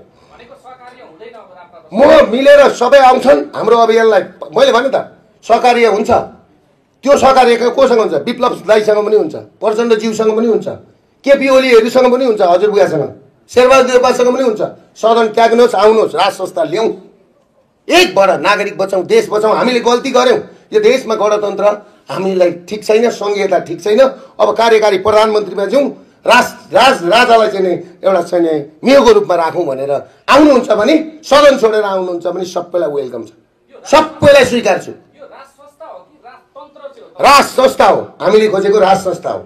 Speaker 1: म मिलेर सबै आउँछन् हाम्रो अभियानलाई। मैले भने त सहकार्य हुन्छ। त्यो सहकार्य कोसँग हुन्छ? विप्लव दाईसँग पनि हुन्छ, प्रचण्ड ज्यूसँग पनि हुन्छ, केपी ओलीहरूसँग पनि हुन्छ, हजुरबुवासँग, शेरबहादुर देउपासँग पनि हुन्छ। सदन त्याग्नुहोस्, आउनुहोस्, राज संस्था ल्याउँ, एकबाट नागरिक बचाउँ, देश बचाउँ। हामीले गल्ती गऱ्यौँ। यो देशमा गणतन्त्र हामीलाई ठिक छैन, सङ्घीयता ठिक छैन। अब कार्यकारी प्रधानमन्त्रीमा जाउँ, राजालाई चाहिँ एउटा चाहिँ मेयरको रूपमा राखौँ भनेर आउनुहुन्छ भने, सदन छोडेर आउनुहुन्छ भने सबैलाई वेलकम छ, सबैलाई स्वीकार्छु। राज संस्था हो, हामीले खोजेको राज संस्था हो।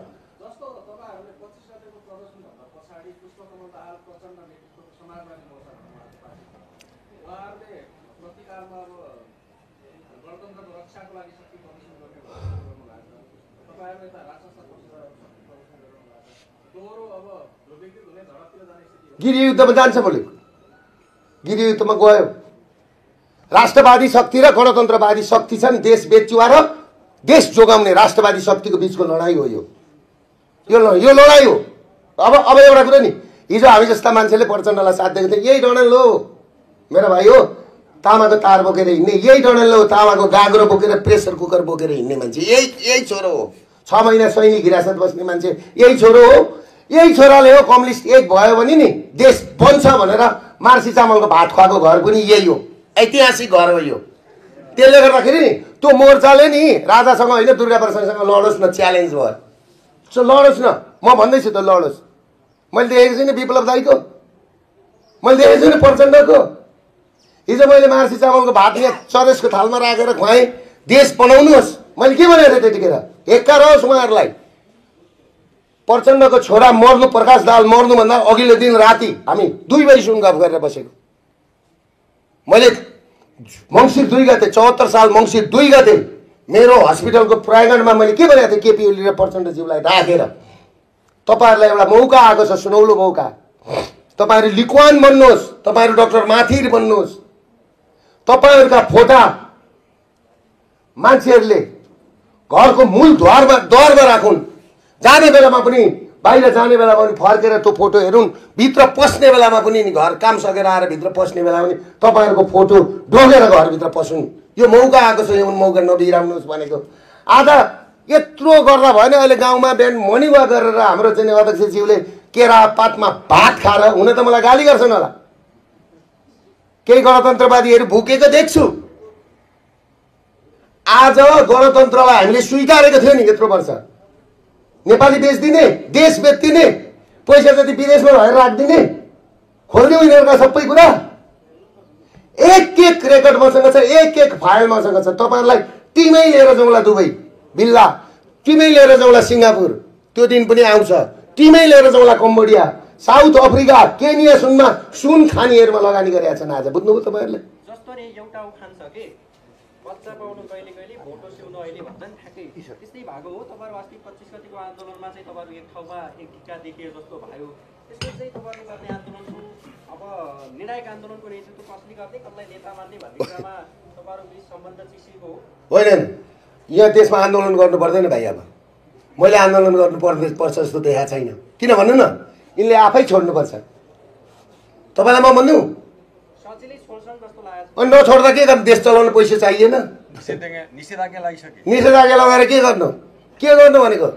Speaker 1: गृहयुद्धमा जान्छ भोलि, गृहयुद्धमा गयो। राष्ट्रवादी शक्ति र गणतन्त्रवादी शक्ति छ नि, देश बेचुवा र देश जोगाउने राष्ट्रवादी शक्तिको बिचको लडाइँ हो यो लडाइँ हो। अब एउटा कुरा नि, हिजो हामी जस्ता मान्छेले प्रचण्डलाई साथ दिएको थियो, यही डडेल हो मेरो भाइ हो, तामाको तार बोकेर हिँड्ने, यही डडेल हो, तामाको गाग्रो बोकेर प्रेसर कुकर बोकेर हिँड्ने मान्छे, यही छोरो हो। 6 महिना सैनिक हिरासत बस्ने मान्छे यही छोरो हो। यही छोराले हो कम्युनिस्ट एक भयो भने नि देश बन्छ भनेर मार्सी चामलको भात खुवाएको घर पनि यही हो, ऐतिहासिक घर हो यो। त्यसले गर्दाखेरि नि त्यो मोर्चाले नि राजासँग होइन दुर्गा परसाईसँग लडोस् न, च्यालेन्ज भयो। लडोस् न, म भन्दैछु त लडोस्। मैले देखेको छुइनँ विप्लव दाईको, मैले देखेको छुइनँ प्रचण्डको। हिजो मैले मार्सी चामलको भात यहाँ चरेसको थालमा राखेर खुवाएँ, देश बनाउनुहोस्। मैले के भनेको थिएँ त्यतिखेर, एक्का रहोस् उहाँहरूलाई। प्रचण्डको छोरा मर्नु, प्रकाश दाहाल मर्नुभन्दा अघिल्लो दिन राति हामी 2 बजीसम्म गफ गरेर बसेको। मैले मङ्सिर 2 गते 74 साल मङ्सिर 2 गते मेरो हस्पिटलको प्राङ्गणमा मैले के भनेको थिएँ, केपी ओली र प्रचण्डज्यूलाई राखेर, तपाईँहरूलाई एउटा मौका आएको छ, सुनौलो मौका। तपाईहरु लिक्वान बन्नुहोस्, तपाईहरु डाक्टर माथिर बन्नुहोस्। तपाईहरुका फोटा मान्छेहरुले घरको मूल द्वारमा राखुन्। जाने बेलामा पनि, बाहिर जाने बेलामा पनि फर्केर त्यो फोटो हेरुन्। भित्र पस्ने बेलामा पनि नि, घर काम सकेर आएर भित्र पस्ने बेलामा पनि तपाईहरुको फोटो ढोगेर घरभित्र पसुन्। यो मौका आएको छ, यो मौका नबिराउनुहोस् भनेको। आज यत्रो गर्दा भएन। अहिले गाउँमा बिहान मर्निङ वाक गरेर हाम्रो चाहिँ अध्यक्षज्यूले केरा पातमा भात खाएर, हुन त मलाई गाली गर्छन् होला, केही गणतन्त्रवादीहरू भुकेको देख्छु। आज गणतन्त्रलाई हामीले स्वीकारेको थियो नि यत्रो वर्ष। नेपाली बेच्दिने, देश बेच्दिने, पैसा जति विदेशमा भएर राखिदिने, खोल्दिउँ यिनीहरूका सबै कुरा। एक एक रेकर्ड मसँग छ, एक एक फाइल मसँग छ। तपाईहरुलाई टिमै लिएर जाउँला दुबई बिल्ला, टिमै लिएर जाउँला सिङ्गापुर, त्यो दिन पनि आउँछ। टिमै लिएर जाउँला कम्बोडिया, साउथ अफ्रिका, केनिया सुन खानीहरुमा लगानी गरेका छन्। आज बुझ्नुभयो तपाईहरुले?
Speaker 3: जस्तो नि एउटा उखान छ के, बच्चा पाउनु कहिले कहिले भोटो सिउनु अहिले भन्दा नि ठ्याक्कै त्यस्तै भएको हो। तपाईहरु अस्ति 25 गतिको आन्दोलनमा चाहिँ तपाईहरु एक ठाउँमा एक ढिक्का देखिए जस्तो भयो। त्यसपछि चाहिँ तपाईहरु गर्ने आन्दोलनको अब निर्णायक आन्दोलनको नेतृत्व कसले गर्ने, कसलाई नेता मान्ने भन्ने कुरामा तपाईहरु बीच सम्बन्ध चिसिएको हो।
Speaker 1: होइन, यहाँ देशमा आन्दोलन गर्नु पर्दैन भाइ। अब मैले आन्दोलन गर्नु पर्छ जस्तो देखाएको छैन। किन भन्नु न, यिनले आफै छोड्नुपर्छ। तपाईलाई म भन्नु
Speaker 3: सजिलै छोड्छन् जस्तो लाग्छ।
Speaker 1: अनि नछोड्दा के गर्नु? देश चलाउन पैसा चाहिएन?
Speaker 3: निषेधाज्ञा लागिसके।
Speaker 1: निषेधाज्ञा लगाएर के गर्नु भनेको?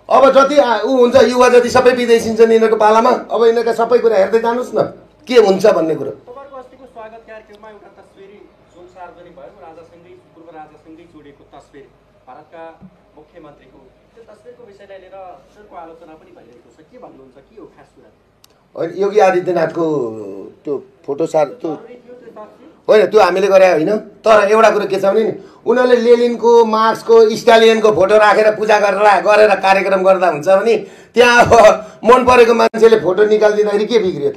Speaker 1: अब जति ऊ हुन्छ, युवा जति सबै विदेशिन्छन् यिनीहरूको पालामा। अब यिनीहरूका सबै कुरा हेर्दै जानुहोस् न के हुन्छ भन्ने कुरो।
Speaker 3: तपाईहरुको अस्तिको स्वागत कार्यक्रममा एउटा तस्बिर जुन सार्वजनिक भयो, राजासँगै पूर्व राजासँगै जोडिएको तस्बिर भारतका मुख्यमन्त्रीको, त्यो तस्बिरको विषयलाई लिएर सरको आलोचना पनि भइरहेको छ। के भन्नुहुन्छ, के हो खास कुरा?
Speaker 1: योगी आदित्यनाथको त्यो फोटो त्यो होइन, त्यो हामीले गरे होइन। तर एउटा कुरो के छ भने नि, उनीहरूले लेनिनको, मार्क्सको, स्टालियनको फोटो राखेर पूजा गरेर कार्यक्रम गर्दा हुन्छ भने त्यहाँ अब मन परेको मान्छेले फोटो निकालिदिँदाखेरि के बिग्रियो त?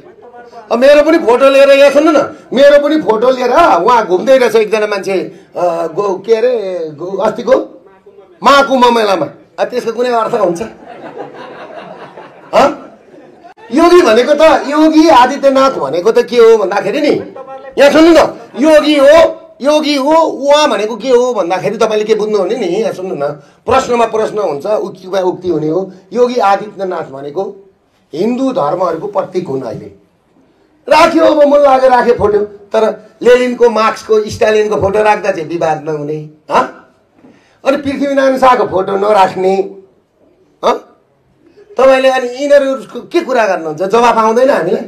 Speaker 1: अब मेरो पनि फोटो लिएर, यहाँ सुन्नु न, मेरो पनि फोटो लिएर उहाँ घुम्दै रहेछ एकजना मान्छे, के अरे अस्तिको महाकुम्भ मेलामा। त्यसको कुनै अर्थ हुन्छ? योगी भनेको त, योगी आदित्यनाथ भनेको त के हो भन्दाखेरि नि, यहाँ सुन्नु न, योगी हो उहाँ भनेको के हो भन्दाखेरि तपाईँले के बुझ्नु हुने नि, यहाँ सुन्नु न, प्रश्नमा प्रश्न हुन्छ, उक्तिमा उक्ति हुने हो। योगी आदित्यनाथ भनेको हिन्दू धर्महरूको प्रतीक हुन्। अहिले राख्यो, अब मन लाग्यो राख्यो फोटो। तर लेनिनको, मार्क्सको, स्टालिनको फोटो राख्दा चाहिँ विवाद नहुने। अनि पृथ्वीनारायण शाहको फोटो नराख्ने। तपाईँले अनि यिनीहरू के कुरा गर्नुहुन्छ? जवाफ आउँदैन हामीलाई।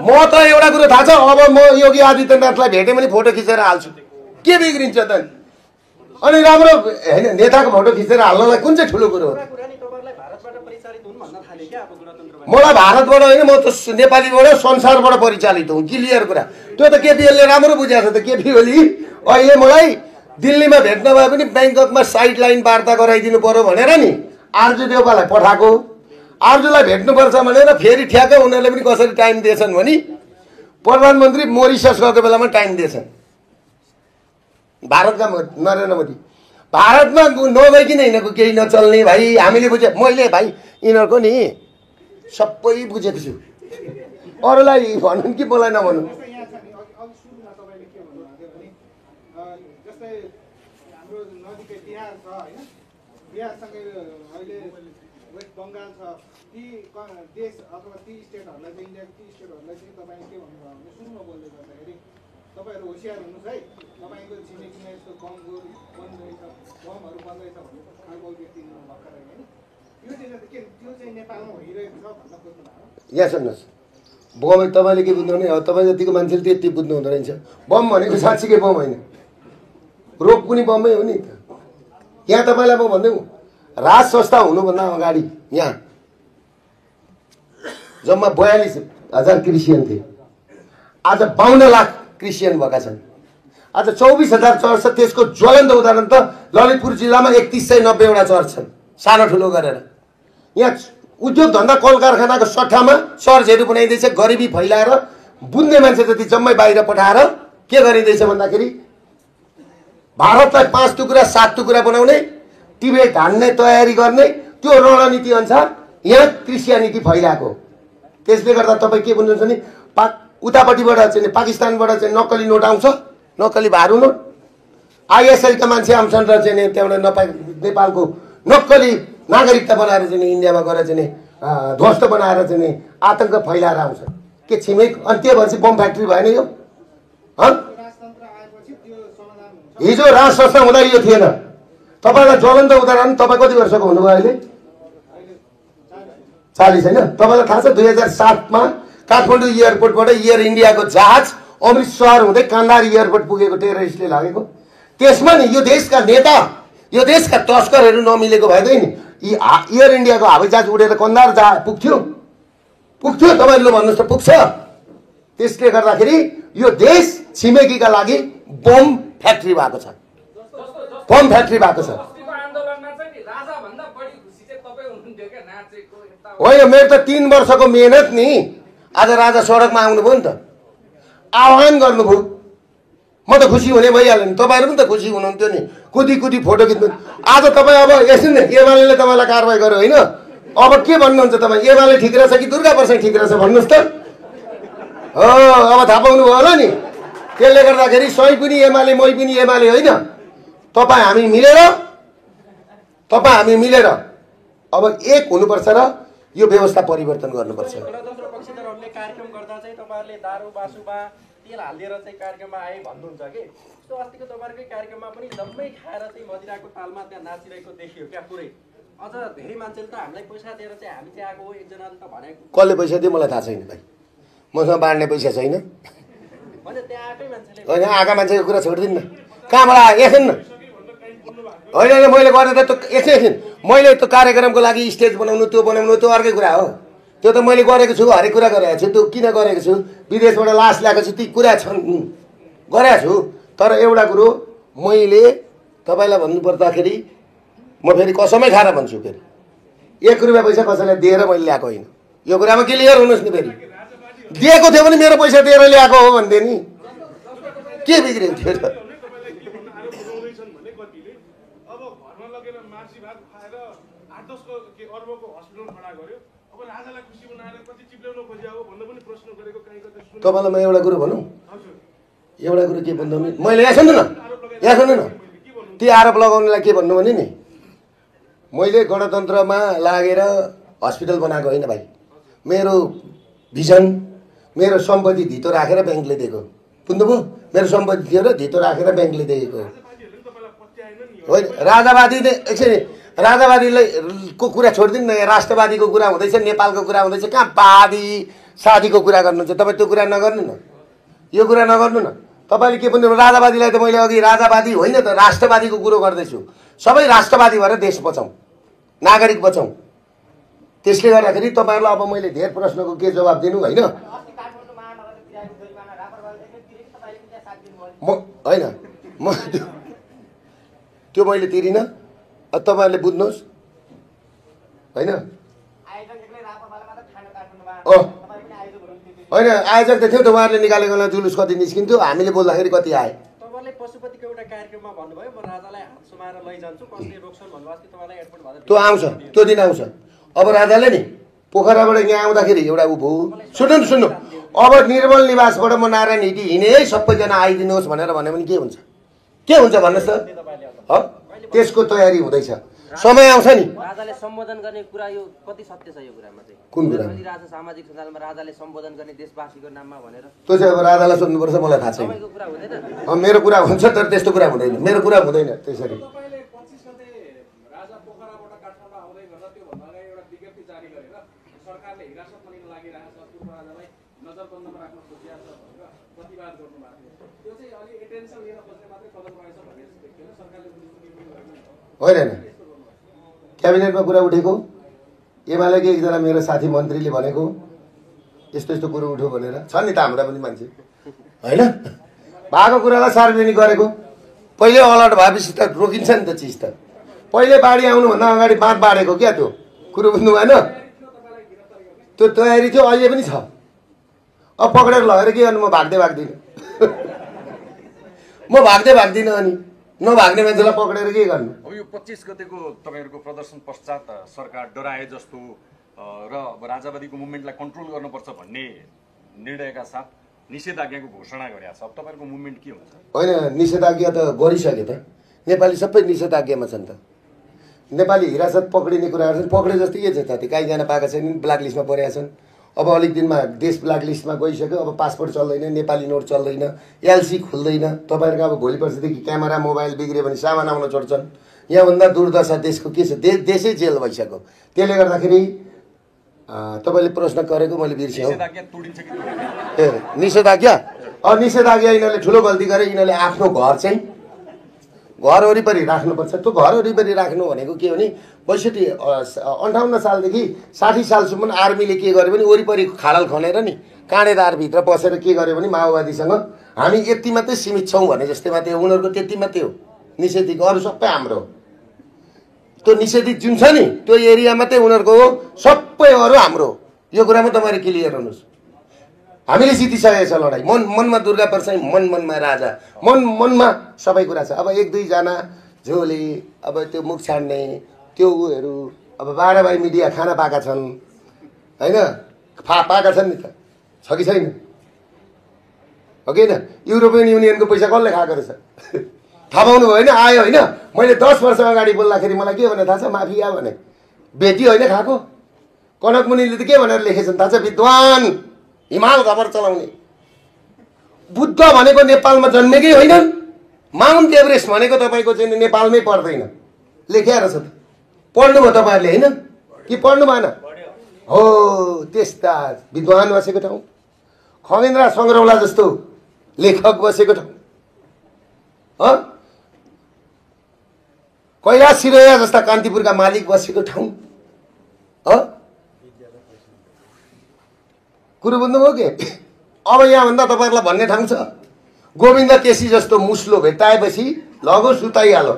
Speaker 1: म त एउटा कुरो थाहा छ, अब म योगी आदित्यनाथलाई भेटेँ भने फोटो खिचेर हाल्छु। के बिग्रिन्छ त? अनि राम्रो होइन, नेताको फोटो खिचेर हाल्नलाई कुन चाहिँ ठुलो कुरो हो? मलाई भारतबाट होइन, म त नेपालीबाट, संसारबाट परिचालित हुँ। क्लियर कुरा। त्यो त केपी ओलीले राम्रो बुझाएको छ त। केपी ओली अहिले मलाई दिल्लीमा भेट्न भए पनि ब्याङ्ककमा साइड लाइन वार्ता गराइदिनु पर्यो भनेर नि आर्जु देउपालाई पठाएको। आर्जुलाई भेट्नुपर्छ भनेर फेरि ठ्याक्क उनीहरूले पनि कसरी टाइम दिएछन् भने प्रधानमन्त्री मोरिसस गएको बेलामा टाइम दिएछन्। भारतका नरेन्द्र मोदी भारतमा नगइकन यिनीहरूको केही नचल्ने भाइ, हामीले बुझे। मैले भाइ यिनीहरूको नि सबै बुझेको छु। अरूलाई भन्नु कि मलाई नभन्नु?
Speaker 4: बिहारसँगै अहिले वेस्ट बङ्गाल छ, ती देश अथवा ती स्टेटहरूलाई चाहिँ, इन्डियाको ती स्टेटहरूलाई चाहिँ तपाईँ के भन्नुभयो भने सुरुमा बोल्दै गर्दाखेरि तपाईँहरू होसियार हुनुहोस् है, तपाईँको छिमेकीमा यस्तो बम बन्दैछ, बमहरू बन्दैछ भन्ने खालको व्यक्ति भर्खर होइन। यो चाहिँ के, त्यो चाहिँ नेपालमा भइरहेको छ भन्न खोज्नु भएको?
Speaker 1: यहाँ सुन्नुहोस्, बम तपाईँले के बुझ्नु भने, अब तपाईँ जतिको मान्छेले त्यति बुझ्नु हुँदो रहेछ। बम भनेको साँच्चीकै बम होइन, रोग पनि बमै हो नि त। यहाँ तपाईँलाई म भन्दै राज संस्था हुनुभन्दा अगाडि यहाँ जम्मा 42,000 क्रिस्चियन थिए। आज 52 लाख क्रिस्चियन भएका छन्। आज 24,000 चर्च छ। त्यसको ज्वलन्त उदाहरण त ललितपुर जिल्लामा 3190 चर्च छन्, सानो ठुलो गरेर। यहाँ उद्योग धन्दा कल कारखानाको सट्टामा चर्चहरू बनाइँदैछ। गरिबी फैलाएर बुझ्ने मान्छे जति जम्मै बाहिर पठाएर के गरिँदैछ भन्दाखेरि भारतलाई 5 टुक्रा 7 टुक्रा बनाउने, टिबेट हान्ने तयारी गर्ने, त्यो रणनीति अनुसार यहाँ क्रिस्चियनिटी फैलाएको। त्यसले गर्दा तपाईँ के भन्नुहुन्छ नि उतापट्टिबाट चाहिँ पाकिस्तानबाट चाहिँ नक्कली नोट आउँछ, नक्कली भारू नोट। आइएसआईका मान्छे आउँछन् र चाहिँ त्यहाँबाट नेपालको नक्कली नागरिकता बनाएर चाहिँ इन्डियामा गएर चाहिँ ध्वस्त बनाएर चाहिँ आतङ्क फैलाएर आउँछ। के छिमेक अनि त्यो भएपछि बम फ्याक्ट्री भएन यो? हिजो राज संस्था हुँदा यो थिएन। तपाईँलाई ज्वलन्त उदाहरण, तपाईँ कति वर्षको हुनुभयो अहिले? 40 होइन? तपाईँलाई थाहा छ 2007मा काठमाडौँ एयरपोर्टबाट एयर इन्डियाको जहाज अमृतसर हुँदै कान्दार एयरपोर्ट पुगेको टेररिस्टले लागेको? त्यसमा नि यो देशका नेता, यो देशका तस्करहरू नमिलेको भएदै नि एयर इन्डियाको हवाईजहाज उडेर कन्दार पुग्थ्यो? तपाईँहरूले भन्नुहोस् त, पुग्छ? त्यसले गर्दाखेरि यो देश छिमेकीका लागि बम फ्याक्ट्री भएको छ, बम फ्याक्ट्री भएको छ। होइन, मेरो त 3 वर्षको मेहनत नि आज राजा सडकमा आउनुभयो नि त, आह्वान गर्नुभयो, म त खुसी हुने भइहाल्यो नि। तपाईँहरू पनि त खुसी हुनुहुन्थ्यो नि, कुदी कुदी फोटो खिच्नु। आज तपाईँ अब यसो नि एमाले तपाईँलाई कारवाही गर्यो होइन? अब के भन्नुहुन्छ तपाईँ? एमाले ठिक रहेछ कि दुर्गा प्रसाद ठिक रहेछ भन्नुहोस् त? हो, अब थाहा पाउनुभयो होला नि। त्यसले गर्दाखेरि सही पनि एमाले, मै पनि एमाले होइन। तपाईँ हामी मिलेर अब एक हुनुपर्छ र यो व्यवस्था परिवर्तन गर्नुपर्छ।
Speaker 3: गणतन्त्र पक्षधरहरूले कार्यक्रम गर्दा चाहिँ तपाईँहरूले दारू बासुमा तेल हालेर चाहिँ कार्यक्रममा आए भन्नुहुन्छ कि जस्तो अस्तिको तपाईँहरूकै कार्यक्रममा पनि जम्मै खाएर चाहिँ मदिराको तालमा त्यहाँ नाचिरहेको देखियो क्या पुरै। अझ धेरै मान्छेले त हामीलाई पैसा दिएर चाहिँ हामी चाहिँ आएको हो, एकजनाले त भनेको।
Speaker 1: कसले पैसा दियो मलाई थाहा छैन भाइ, मसँग बाँड्ने पैसा छैन।
Speaker 3: होइन, त्यहाँ आएकै मान्छेले।
Speaker 1: होइन, आएका मान्छेको कुरा छोडिदिनु न, कहाँबाट आयो एकछिन न। होइन, मैले गरेर त एकछिन मैले त्यो कार्यक्रमको लागि स्टेज बनाउनु, त्यो बनाउनु, त्यो अर्कै कुरा हो। त्यो त मैले गरेको छु, हरेक कुरा गरेको छु। त्यो किन गरेको छु? विदेशबाट लास ल्याएको छु, ती कुरा छन्, गरेको छु। तर एउटा कुरो मैले तपाईँलाई भन्नुपर्दाखेरि म फेरि कसमै खाएर भन्छु, फेरि 1 रुपियाँ पैसा कसैलाई दिएर मैले ल्याएको होइन। यो कुरामा क्लियर हुनुहोस् नि। फेरि दिएको थियो भने मेरो पैसा दिएर ल्याएको हो भन्थे नि, के बिग्रियो थियो त? तपाईँलाई म एउटा कुरो भनौँ, एउटा कुरो के भन्नु मैले, यहाँ सुन्नु न, ती आरोप लगाउनेलाई के भन्नु भने नि, मैले गणतन्त्रमा लागेर हस्पिटल बनाएको होइन भाइ। मेरो भिजन, मेरो सम्पत्ति धितो राखेर ब्याङ्कले दिएको, बुझ्नुभयो? मेरो सम्पत्ति थियो र धितो राखेर ब्याङ्कले दिएको होइन। राजावादी एकछिन, राजावादीलाई को कुरा छोडिदिनु न, राष्ट्रवादीको कुरा हुँदैछ, नेपालको कुरा हुँदैछ, कहाँ वादी सादीको कुरा गर्नुहुन्छ? तपाईँ त्यो कुरा नगर्नु न, यो कुरा नगर्नु न। तपाईँले के भन्नु? राजावादीलाई त मैले अघि राजावादी होइन त राष्ट्रवादीको कुरो गर्दैछु। सबै राष्ट्रवादी भएर देश बचाउँ, नागरिक बचाउँ। त्यसले गर्दाखेरि तपाईँहरूलाई अब मैले धेरै प्रश्नको के जवाब दिनु होइन? होइन, म त्यो मैले तिरिनँ, तपाईँहरूले बुझ्नुहोस् होइन? होइन, आयोजक त थियो त, उहाँहरूले निकालेकोलाई जुलुस कति निस्किन्थ्यो, हामीले बोल्दाखेरि कति आए।
Speaker 3: तपाईँले पशुपतिको एउटा कार्यक्रममा भन्नुभयो म राजालाई हात समाएर लैजान्छु, कसले रोक्छन् भन्नुभयो। अस्ति तपाईँलाई एयरपोर्ट भएर
Speaker 1: त्यो आउँछ, त्यो दिन आउँछ। अब राजाले नि पोखराबाट यहाँ आउँदाखेरि एउटा ऊ भयो, सुन्नु, अब निर्मल निवासबाट म नारायण हिटी हिँडे है सबैजना आइदिनुहोस् भनेर भन्यो भने के हुन्छ? के हुन्छ भन्नुहोस् त? त्यसको तयारी हुँदैछ, समय आउँछ नि।
Speaker 5: राजाले सम्बोधन गर्ने कुरा यो कति सत्य छ? यो कुरामा चाहिँ
Speaker 1: कुन कुरा?
Speaker 5: राजा सामाजिक सञ्जालमा राजाले सम्बोधन गर्ने देशवासीको नाममा भनेर,
Speaker 1: त्यो चाहिँ अब राजालाई सोध्नुपर्छ, मलाई थाहा छैन।
Speaker 5: तपाईँको कुरा हुँदैन?
Speaker 1: मेरो कुरा हुन्छ, तर त्यस्तो कुरा हुँदैन, मेरो कुरा हुँदैन त्यसरी।
Speaker 2: तपाईँले 25 गते राजा पोखराबाट काठमाडौँ आउँदै गर्दा त्योभन्दा अगाडि एउटा विज्ञप्ति जारी गरेर सरकारले हिरासतमा लिन लागिरहेको छ, पूर्व राजालाई नजरबन्दमा राख्न खोजिरहेको छ भनेर प्रतिवाद गर्नुभएको थियो। त्यो चाहिँ अलि एटेन्सन लिन खोज्ने मात्रै कदम रहेछ भन्ने देखियो। सरकारले
Speaker 1: होइन, क्याबिनेटमा कुरा उठेको, एमालेको एकजना मेरो साथी मन्त्रीले भनेको यस्तो यस्तो कुरो उठ्यो भनेर, छ नि त हाम्रा पनि मान्छे होइन? भएको कुरालाई सार्वजनिक गरेको, पहिले अलर्ट भएपछि त रोकिन्छ नि त चिज त। पहिले बाढी आउनुभन्दा अगाडि बाँध बाँडेको क्या, त्यो कुरो बुझ्नु भएन? त्यो तयारी थियो, अहिले पनि छ। अब पक्रेर लगेर के गर्नु? म भाग्दिनँ म भाग्दिनँ अनि नभाग्ने मान्छेलाई पक्रेर के गर्नु?
Speaker 6: अब यो 25 गतेको तपाईँहरूको प्रदर्शन पश्चात सरकार डराए जस्तो र अब राजावादीको मुभमेन्टलाई कन्ट्रोल गर्नुपर्छ भन्ने निर्णयका साथ निषेधाज्ञाको घोषणा गरेका छ। अब तपाईँहरूको मुभमेन्ट के हुन्छ?
Speaker 1: होइन, निषेधाज्ञा त गरिसक्यो त। नेपाली सबै निषेधाज्ञामा छन् त। नेपाली हिरासत पक्रिने कुराहरू छन्, पक्रे जस्तै के छ त? कहीँजना पाएका छैनन्, ब्ल्याक लिस्टमा परेका छन्। अब अलिक दिनमा देश ब्ल्याक लिस्टमा गइसक्यो। अब पासपोर्ट चल्दैन, नेपाली नोट चल्दैन, एलसी खुल्दैन। तपाईँहरूको अब भोलि पर्सिदेखि क्यामेरा मोबाइल बिग्रियो भने सामान आउन छोड्छन्। यहाँभन्दा दुर्दशा देशको के छ? देशै जेल भइसक्यो। त्यसले गर्दाखेरि तपाईँले प्रश्न गरेको मैले बिर्सेँ। ए निषेधाज्ञा, निषेधाज्ञा यिनीहरूले ठुलो गल्ती गरे। यिनीहरूले आफ्नो घर चाहिँ घर वरिपरि राख्नुपर्छ। त्यो घर वरिपरि राख्नु भनेको के हो भने 58 सालदेखि 60 सालसम्म आर्मीले के गर्यो भने वरिपरि खाडल खनेर नि काँडेदारभित्र बसेर के गर्यो भने माओवादीसँग हामी यति मात्रै सीमित छौँ भने जस्तै मात्रै हो। उनीहरूको त्यति मात्रै हो निषेधित, अरू सबै हाम्रो हो। त्यो निषेधित जुन छ नि त्यो एरिया मात्रै उनीहरूको हो, सबै अरू हाम्रो हो। यो कुरामा तपाईँले क्लियर हुनुहोस्। हामीले जितिसकेको छ लडाइँ। मनमा दुर्गा परसाई, मनमा राजा, मनमा सबै कुरा छ। अब 1-2 जना झोले अब त्यो मुख छाड्ने त्यो उहरू अब 12 भाइ मिडिया खाना पाएका छन् होइन? पाएका छन् नि त, छ कि छैन? हो कि होइन? युरोपियन युनियनको पैसा कसले खाएको रहेछ? थाहा पाउनु भयो होइन? आयो होइन? मैले 10 वर्ष अगाडि बोल्दाखेरि मलाई के भने थाहा छ? माफिया भने। बेटी होइन खाएको। कनक मुनिले त के भनेर लेखेछन् थाहा छ? विद्वान, हिमाल खबर चलाउने। बुद्ध भनेको नेपालमा जन्मेकै होइनन्। माउन्ट एभरेस्ट भनेको तपाईँको चाहिँ नेपालमै पर्दैन। लेख्या रहेछ त। पढ्नुभयो तपाईँहरूले होइन कि पढ्नु भएन? हो, त्यस्ता विद्वान बसेको ठाउँ, खगेन्द्र सङ्ग्रौला जस्तो लेखक बसेको ठाउँ, कैलाश सिरोया जस्ता कान्तिपुरका मालिक बसेको ठाउँ। कुरो बुझ्नुभयो के? अब यहाँभन्दा तपाईँहरूलाई भन्ने ठाउँ छ। गोविन्द केसी जस्तो मुस्लो भेट्टाएपछि लगो सुताइहालो।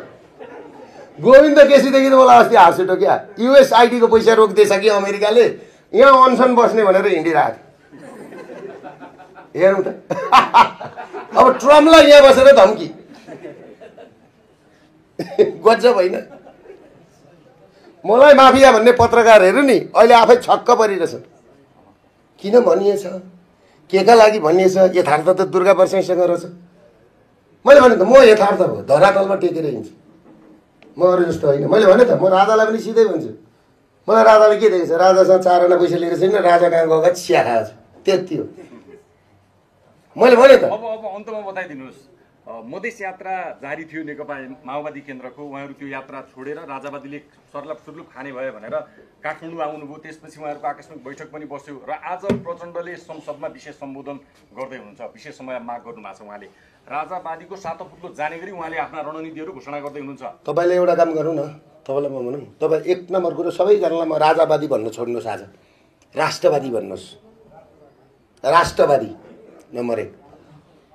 Speaker 1: गोविन्द केसीदेखि त मलाई अस्ति हाँस उठ्यो क्या। युएसआइडीको पैसा रोकिदिएछ कि अमेरिकाले, यहाँ अनसन बस्ने भनेर हिँडिरहेको थियो। हेरौँ त अब ट्रम्पलाई यहाँ बसेर धम्की गजब होइन? मलाई माफिया भन्ने पत्रकारहरू नि अहिले आफै छक्क परिरहेछन्। किन भनिएछ? केका लागि भनिएछ? यथार्थ त दुर्गा परसाईसँग रहेछ। मैले भने त म यथार्थ हो, धरातलमा टेकेर हिँड्छु। म अरू जस्तो होइन। मैले भने त म राजालाई पनि सिधै भन्छु। मलाई राजाले के देखेछ? राजासँग 4 आना पैसा लिएर छैन, राजा कहाँ गएको चिया खाएको छ, त्यति हो। मैले भने त।
Speaker 6: अब अन्तमा बताइदिनुहोस्, मधेस यात्रा जारी थियो नेकपा माओवादी केन्द्रको। उहाँहरू त्यो यात्रा छोडेर राजावादीले सर्लप सुर्लुप खाने भयो भनेर काठमाडौँ आउनुभयो। त्यसपछि उहाँहरूको आकस्मिक बैठक पनि बस्यो र आज प्रचण्डले संसदमा विशेष सम्बोधन गर्दै हुनुहुन्छ। विशेष समय माग गर्नुभएको छ। उहाँले राजावादीको सातो पुत्लो जाने गरी उहाँले आफ्ना रणनीतिहरू घोषणा गर्दै हुनुहुन्छ।
Speaker 1: तपाईँले एउटा काम गर्नु न, तपाईँलाई म भनौँ, तपाईँ 1 नम्बर कुरो सबैजनालाई म राजावादी भन्नु छोड्नुहोस्। आज राष्ट्रवादी भन्नुहोस्। राष्ट्रवादी नम्बर 1।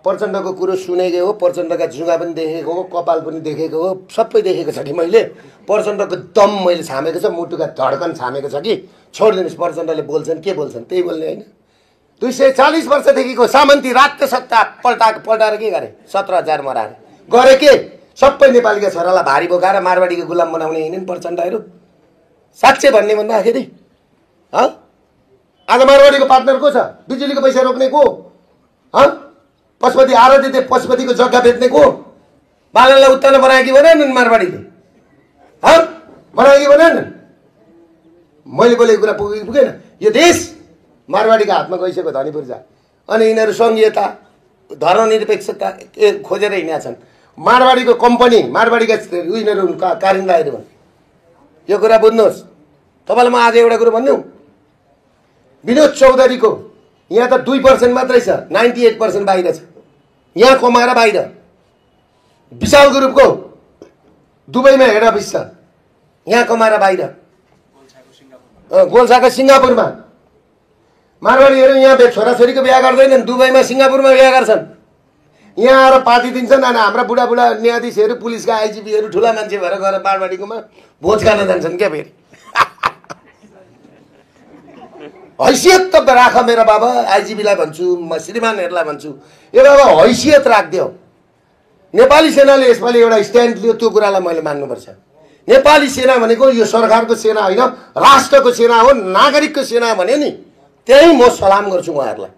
Speaker 1: प्रचण्डको कुरो सुनेको हो, प्रचण्डका जुगा पनि देखेको हो, कपाल पनि देखेको हो, सबै देखेको छ कि मैले। प्रचण्डको दम मैले छामेको छ, मुटुका धड्कन छामेको छ कि। छोडिदिनुहोस्, प्रचण्डले बोल्छन् के बोल्छन् त्यही बोल्ने होइन। 240 वर्षदेखिको सामन्ती राज्य सत्ता पल्टाएर के गरे? 17,000 मराएर गरे के? सबै नेपालीका छोरालाई भारी बोकाएर मारवाडीको गुलाम बनाउने हिँड्ने प्रचण्डहरू। साँच्चै भन्ने भन्दाखेरि आज मारवाडीको पार्टनर को छ? बिजुलीको पैसा रोक्ने को? पशुपति आराध्य पशुपतिको जग्गा बेच्ने को? बालनलाई उत्तानो बनायो कि बनाएनन्? मारवाडीले बनायो कि बनाएनन्? मैले बोलेको कुरा पुगेन? यो देश मारवाडीको हातमा गइसक्यो, धनी पूर्जा। अनि यिनीहरू सङ्घीयता, धर्मनिरपेक्षता खोजेर हिँडेका छन्। मारवाडीको कम्पनी, मारवाडीका यिनीहरू कारिन्दाहरू भन्। यो कुरा बुझ्नुहोस्। तपाईँलाई म आज एउटा कुरो भन्नु, विनोद चौधरीको यहाँ त 2% मात्रै छ, 98% बाहिर छ। यहाँ कमाएर बाहिर। विशाल ग्रुपको दुबईमा हेड अफिस छ, यहाँ कमाएर बाहिर। गोल्छाको सिङ्गापुरमा। मारवाडीहरू यहाँ छोराछोरीको बिहा गर्दैनन्, दुबईमा सिङ्गापुरमा बिहा गर्छन्। यहाँ आएर पार्टी दिन्छन्। अनि हाम्रा बुढाबुढा न्यायाधीशहरू, पुलिसका आइजिपीहरू ठुला मान्छे भएर गएर मारवाडीकोमा भोज खान जान्छन् क्या फेरि। हैसियत त राख मेरा बाबा। आइजिपीलाई भन्छु, म श्रीमानहरूलाई भन्छु, ए बाबा हैसियत राखिदियो। नेपाली सेनाले यसपालि एउटा स्ट्यान्ड लियो, त्यो कुरालाई मैले मान्नुपर्छ। नेपाली सेना भनेको यो सरकारको सेना होइन, राष्ट्रको सेना हो, नागरिकको सेना भन्यो नि, त्यही म सलाम गर्छु उहाँहरूलाई।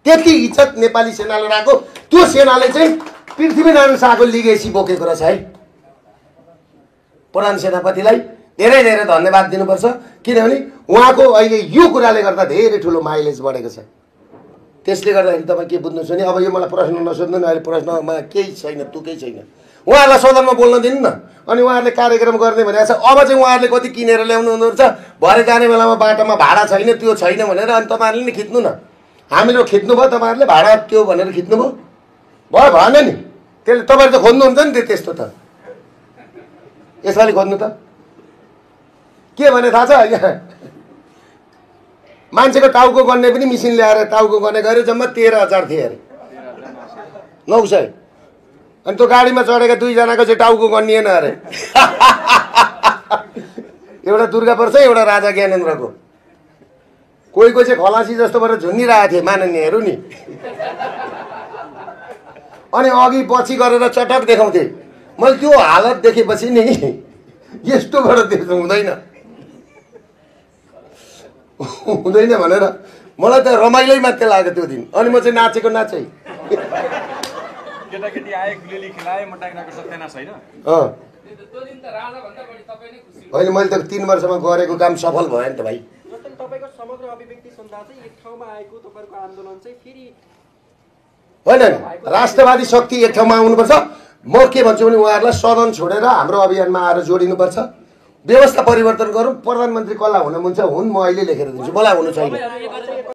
Speaker 1: त्यति इज्जत नेपाली सेनाले राखेको, त्यो सेनाले चाहिँ पृथ्वीनारायण शाहको लिगेसी बोकेको रहेछ है। प्रधान सेनापतिलाई धेरै धेरै धन्यवाद दिनुपर्छ, किनभने उहाँको अहिले यो कुराले गर्दा धेरै ठुलो माइलेज बढेको छ। त्यसले गर्दाखेरि तपाईँ के बुझ्नुहोस् भने अब यो मलाई प्रश्न नसोध्नु न, अहिले प्रश्नमा केही छैन, केही छैन। उहाँहरूलाई सदनमा बोल्न दिनु न, अनि उहाँहरूले कार्यक्रम गर्ने भनेको छ। अब चाहिँ उहाँहरूले कति किनेर ल्याउनु हुनुहुन्छ, भरे जाने बेलामा बाटोमा भाडा छैन, त्यो छैन भनेर, अनि तपाईँहरूले नि खिच्नु न। हामीहरू खिच्नु भयो, तपाईँहरूले भाडा त्यो भनेर खिच्नु भयो, भएन नि। त्यसले तपाईँहरू त खोज्नुहुन्छ नि त्यस्तो त। यसपालि खोज्नु त के भने थाहा छ, यहाँ मान्छेको टाउको गन्ने पनि मिसिन ल्याएर टाउको गर्ने गरे, जम्मा 13,000 थिए अरे, 900। अनि त्यो गाडीमा चढेका 2 जनाको चाहिँ टाउको गनिएन अरे। एउटा दुर्गा पर्छ, एउटा राजा ज्ञानेन्द्रको। कोही चाहिँ खलासी जस्तो भएर झुन्डिरहेको थिए माननीयहरू नि, अनि अघि पछि गरेर चटक देखाउँथे। मैले त्यो हालत देखेपछि नि यस्तो गरेर देख्नु हुँदैन भनेर मलाई त रमाइलै मात्रै लाग्यो त्यो दिन। अनि म चाहिँ नाचेको नाचै।
Speaker 6: केटाकेटी आए, गुलेली खेलाए, मटाक्राको सत्यानाश होइन।
Speaker 1: होइन, मैले त 3 वर्षमा गरेको काम सफल भयो नि त भाइ।
Speaker 3: जस्तै तपाईँको समग्र अभिव्यक्ति सुन्दा चाहिँ एक ठाउँमा आएको तपाईँको आन्दोलन चाहिँ फेरि
Speaker 1: होइन, राष्ट्रवादी शक्ति एक ठाउँमा आउनुपर्छ। म के भन्छु भने उहाँहरूलाई सदन छोडेर हाम्रो अभियानमा आएर जोडिनुपर्छ, व्यवस्था परिवर्तन गरौँ। प्रधानमन्त्री कसलाई हुन मन छ हुन्, म अहिले लेखेर दिन्छु, मलाई हुनु छैन।